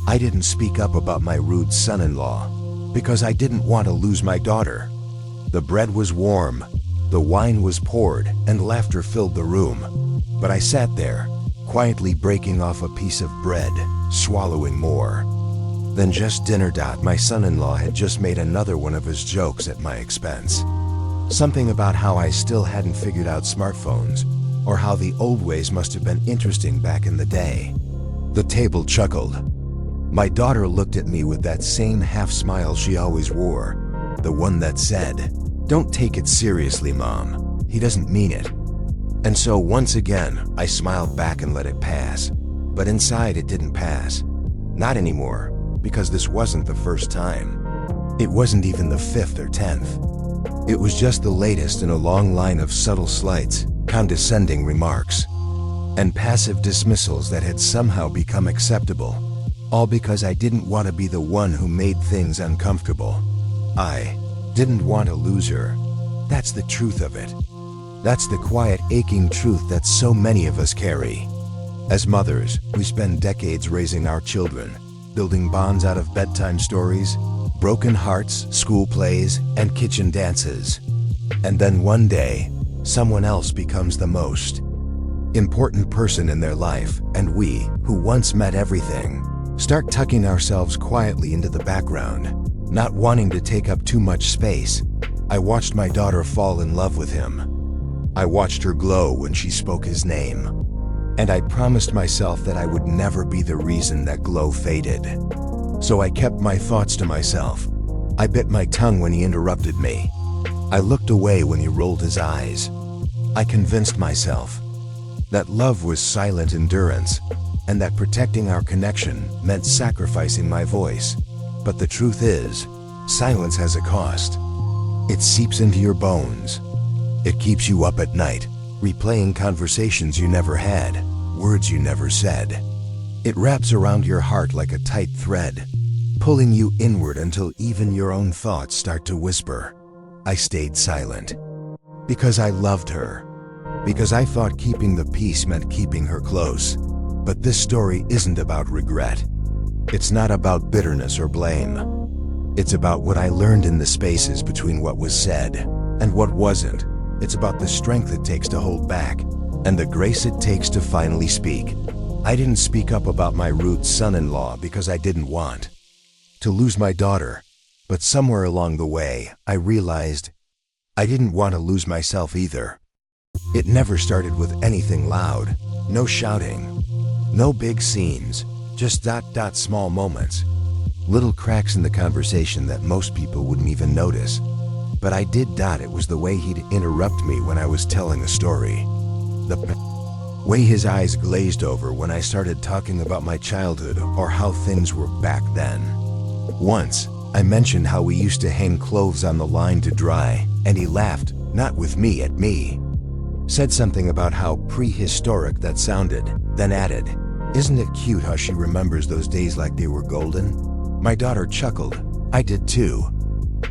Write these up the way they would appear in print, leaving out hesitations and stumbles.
I didn't speak up about my rude son-in-law because I didn't want to lose my daughter. The bread was warm, the wine was poured, and laughter filled the room. But I sat there, quietly breaking off a piece of bread, swallowing more. Then just dinner. My son-in-law had just made another one of his jokes at my expense. Something about how I still hadn't figured out smartphones, or how the old ways must have been interesting back in the day. The table chuckled. My daughter looked at me with that same half-smile she always wore, the one that said, "Don't take it seriously, Mom. He doesn't mean it." And so once again, I smiled back and let it pass. But inside it didn't pass. Not anymore, because this wasn't the first time. It wasn't even the 5th or 10th. It was just the latest in a long line of subtle slights, condescending remarks, and passive dismissals that had somehow become acceptable, all because I didn't want to be the one who made things uncomfortable. I didn't want to lose her. That's the truth of it. That's the quiet, aching truth that so many of us carry. As mothers, we spend decades raising our children, building bonds out of bedtime stories, broken hearts, school plays, and kitchen dances. And then one day, someone else becomes the most important person in their life, and we, who once meant everything, start tucking ourselves quietly into the background, not wanting to take up too much space. I watched my daughter fall in love with him. I watched her glow when she spoke his name. And I promised myself that I would never be the reason that glow faded. So I kept my thoughts to myself. I bit my tongue when he interrupted me. I looked away when he rolled his eyes. I convinced myself that love was silent endurance, and that protecting our connection meant sacrificing my voice. But the truth is, silence has a cost. It seeps into your bones. It keeps you up at night, replaying conversations you never had, words you never said. It wraps around your heart like a tight thread, pulling you inward until even your own thoughts start to whisper. I stayed silent because I loved her, because I thought keeping the peace meant keeping her close. But this story isn't about regret. It's not about bitterness or blame. It's about what I learned in the spaces between what was said and what wasn't. It's about the strength it takes to hold back and the grace it takes to finally speak. I didn't speak up about my rude son-in-law because I didn't want to lose my daughter. But somewhere along the way, I realized I didn't want to lose myself either. It never started with anything loud, no shouting, no big scenes, just small moments, little cracks in the conversation that most people wouldn't even notice. But I did. It was the way he'd interrupt me when I was telling a story. The way his eyes glazed over when I started talking about my childhood or how things were back then. Once, I mentioned how we used to hang clothes on the line to dry, and he laughed, not with me, at me. Said something about how prehistoric that sounded, then added, "Isn't it cute how she remembers those days like they were golden?" My daughter chuckled. I did too.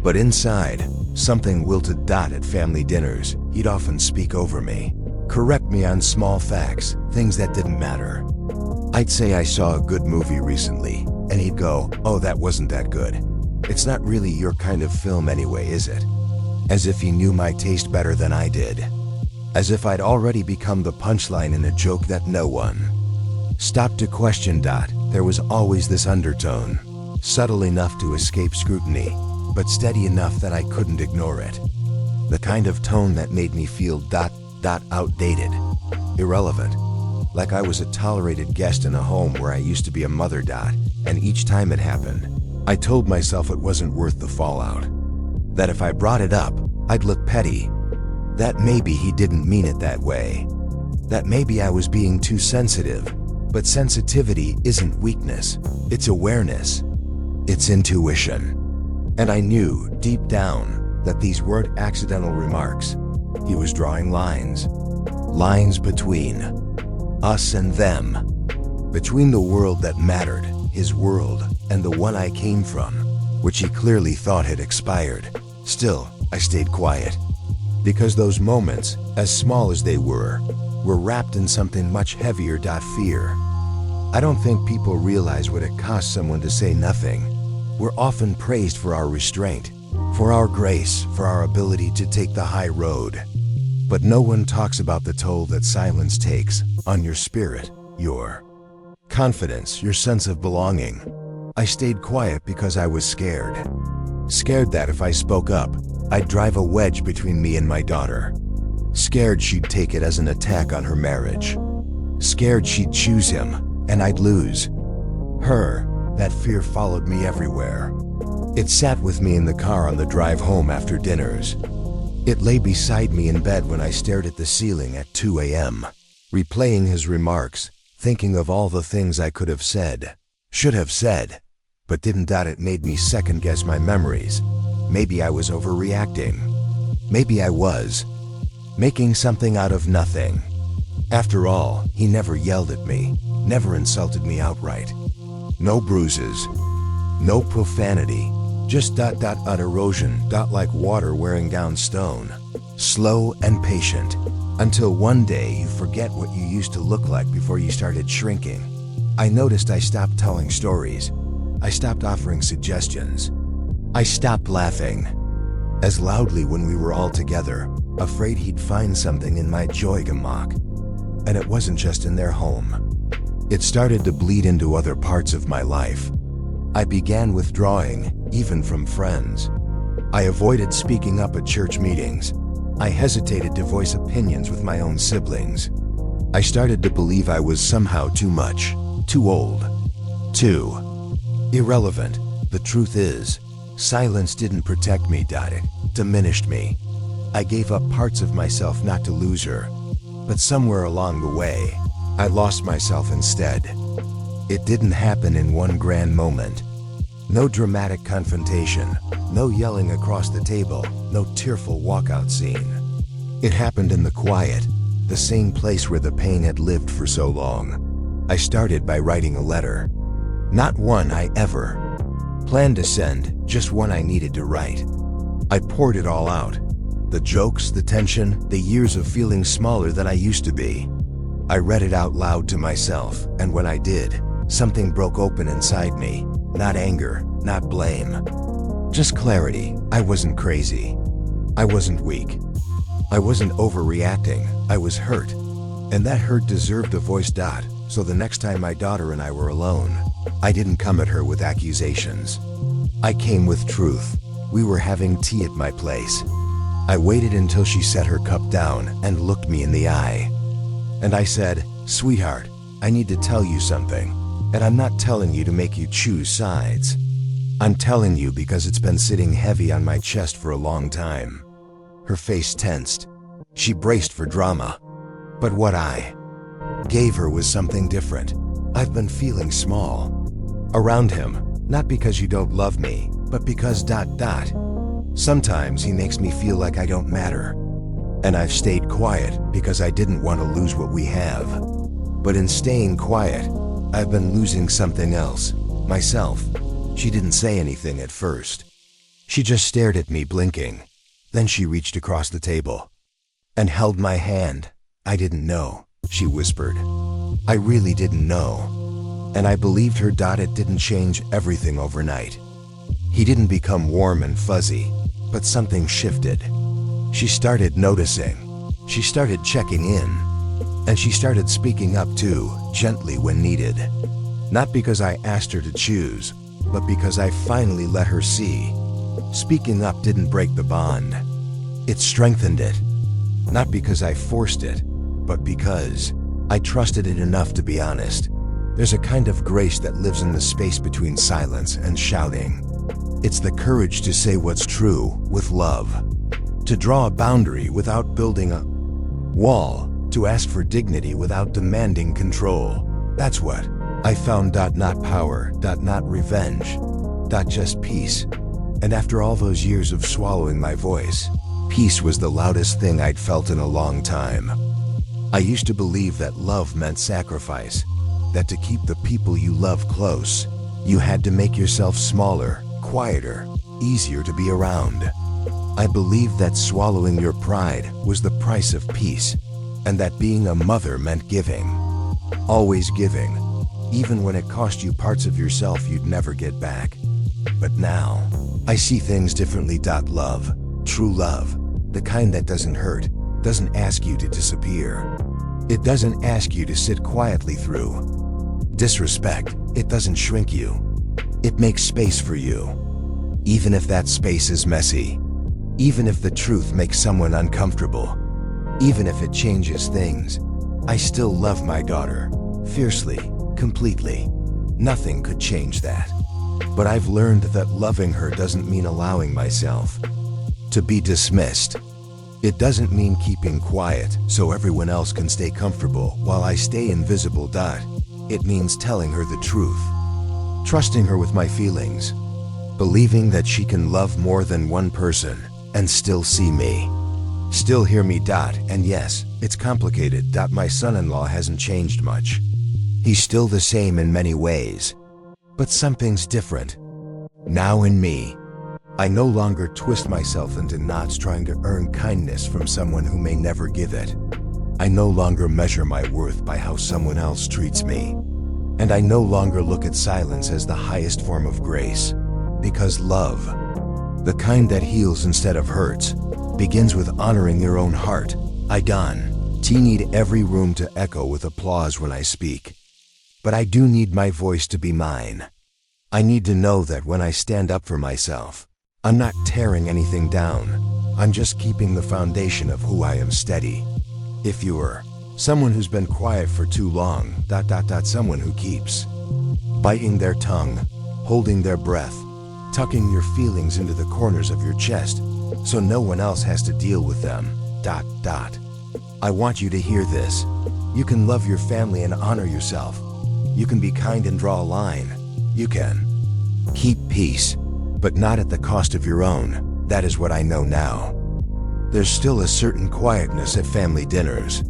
But inside, something wilted. At family dinners, he'd often speak over me, correct me on small facts, things that didn't matter. I'd say I saw a good movie recently, and he'd go, "Oh, that wasn't that good. It's not really your kind of film anyway, is it?" As if he knew my taste better than I did. As if I'd already become the punchline in a joke that no one stopped to question. There was always this undertone, subtle enough to escape scrutiny, but steady enough that I couldn't ignore it. The kind of tone that made me feel outdated, irrelevant, like I was a tolerated guest in a home where I used to be a mother. And each time it happened, I told myself it wasn't worth the fallout. That if I brought it up, I'd look petty. That maybe he didn't mean it that way. That maybe I was being too sensitive. But sensitivity isn't weakness, it's awareness. It's intuition. And I knew, deep down, that these weren't accidental remarks. He was drawing lines. Lines between us and them. Between the world that mattered, his world, and the one I came from, which he clearly thought had expired. Still, I stayed quiet. Because those moments, as small as they were wrapped in something much heavier. Fear. I don't think people realize what it costs someone to say nothing. We're often praised for our restraint, for our grace, for our ability to take the high road. But no one talks about the toll that silence takes on your spirit, your confidence, your sense of belonging. I stayed quiet because I was scared. Scared that if I spoke up, I'd drive a wedge between me and my daughter. Scared she'd take it as an attack on her marriage. Scared she'd choose him, and I'd lose her. That fear followed me everywhere. It sat with me in the car on the drive home after dinners. It lay beside me in bed when I stared at the ceiling at 2 a.m., replaying his remarks, thinking of all the things I could have said, should have said, but didn't. It made me second-guess my memories. Maybe I was overreacting. Maybe I was making something out of nothing. After all, he never yelled at me, never insulted me outright. No bruises, no profanity, just erosion, like water wearing down stone. Slow and patient, until one day you forget what you used to look like before you started shrinking. I noticed I stopped telling stories. I stopped offering suggestions. I stopped laughing as loudly when we were all together, afraid he'd find something in my joy to mock. And it wasn't just in their home. It started to bleed into other parts of my life. I began withdrawing, even from friends. I avoided speaking up at church meetings. I hesitated to voice opinions with my own siblings. I started to believe I was somehow too much, too old, too irrelevant. The truth is, silence didn't protect me, it diminished me. I gave up parts of myself not to lose her, but somewhere along the way, I lost myself instead. It didn't happen in one grand moment. No dramatic confrontation, no yelling across the table, no tearful walkout scene. It happened in the quiet, the same place where the pain had lived for so long. I started by writing a letter. Not one I ever planned to send, just one I needed to write. I poured it all out. The jokes, the tension, the years of feeling smaller than I used to be. I read it out loud to myself, and when I did, something broke open inside me. Not anger, not blame. Just clarity. I wasn't crazy. I wasn't weak. I wasn't overreacting. I was hurt. And that hurt deserved a voice. So the next time my daughter and I were alone, I didn't come at her with accusations. I came with truth. We were having tea at my place. I waited until she set her cup down and looked me in the eye. And I said, "Sweetheart, I need to tell you something. And I'm not telling you to make you choose sides. I'm telling you because it's been sitting heavy on my chest for a long time." Her face tensed. She braced for drama. But what I gave her was something different. I've been feeling small around him, not because you don't love me, but because ... Sometimes he makes me feel like I don't matter. And I've stayed quiet because I didn't want to lose what we have. But in staying quiet, I've been losing something else, myself. She didn't say anything at first. She just stared at me, blinking. Then she reached across the table and held my hand. "I didn't know," she whispered. "I really didn't know." And I believed her. It didn't change everything overnight. He didn't become warm and fuzzy, but something shifted. She started noticing. She started checking in. And she started speaking up too, gently when needed. Not because I asked her to choose, but because I finally let her see. Speaking up didn't break the bond. It strengthened it. Not because I forced it, but because I trusted it enough to be honest. There's a kind of grace that lives in the space between silence and shouting. It's the courage to say what's true with love, to draw a boundary without building a wall, to ask for dignity without demanding control. That's what I found. Not power, not revenge, just peace. And after all those years of swallowing my voice, peace was the loudest thing I'd felt in a long time. I used to believe that love meant sacrifice, that to keep the people you love close, you had to make yourself smaller, quieter, easier to be around. I believed that swallowing your pride was the price of peace, and that being a mother meant giving. Always giving. even when it cost you parts of yourself you'd never get back. But now, I see things differently. Love, true love, the kind that doesn't hurt, doesn't ask you to disappear. It doesn't ask you to sit quietly through disrespect. It doesn't shrink you. It makes space for you. Even if that space is messy, even if the truth makes someone uncomfortable, even if it changes things, I still love my daughter, fiercely, completely. Nothing could change that. But I've learned that loving her doesn't mean allowing myself to be dismissed. It doesn't mean keeping quiet so everyone else can stay comfortable while I stay invisible. It means telling her the truth, trusting her with my feelings, believing that she can love more than one person and still see me, still hear me. And yes, it's complicated. My son-in-law hasn't changed much. He's still the same in many ways, but something's different. Now in me, I no longer twist myself into knots trying to earn kindness from someone who may never give it. I no longer measure my worth by how someone else treats me. And I no longer look at silence as the highest form of grace. Because love, the kind that heals instead of hurts, begins with honoring your own heart. I need every room to echo with applause when I speak. But I do need my voice to be mine. I need to know that when I stand up for myself, I'm not tearing anything down. I'm just keeping the foundation of who I am steady. If you're someone who's been quiet for too long, someone who keeps biting their tongue, holding their breath, tucking your feelings into the corners of your chest so no one else has to deal with them, I want you to hear this. You can love your family and honor yourself. You can be kind and draw a line. You can keep peace, but not at the cost of your own. That is what I know now. There's still a certain quietness at family dinners,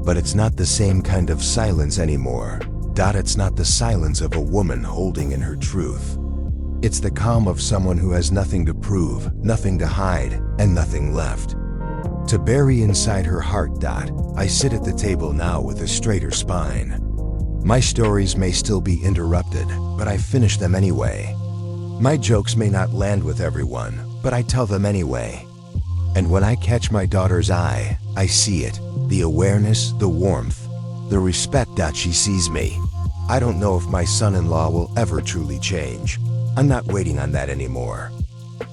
but it's not the same kind of silence anymore. It's not the silence of a woman holding in her truth. It's the calm of someone who has nothing to prove, nothing to hide, and nothing left to bury inside her heart. I sit at the table now with a straighter spine. My stories may still be interrupted, but I finish them anyway. My jokes may not land with everyone, but I tell them anyway. And when I catch my daughter's eye, I see it. The awareness, the warmth, the respect. She sees me. I don't know if my son-in-law will ever truly change. I'm not waiting on that anymore.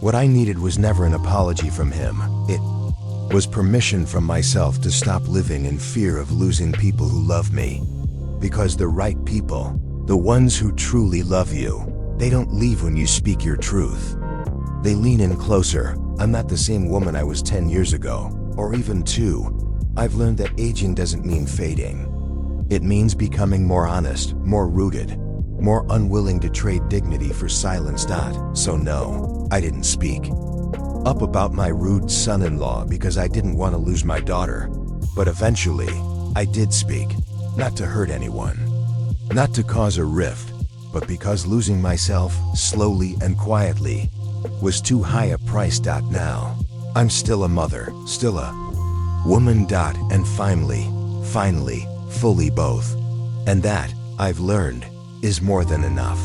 What I needed was never an apology from him. It was permission from myself to stop living in fear of losing people who love me. Because the right people, the ones who truly love you, they don't leave when you speak your truth. They lean in closer. I'm not the same woman I was 10 years ago, or even 2. I've learned that aging doesn't mean fading. It means becoming more honest, more rooted, more unwilling to trade dignity for silence. So no, I didn't speak up about my rude son-in-law because I didn't want to lose my daughter. But eventually, I did speak, not to hurt anyone, not to cause a rift, but because losing myself, slowly and quietly, was too high a price. Now, I'm still a mother, still a woman. And finally, fully both. And that, I've learned, is more than enough.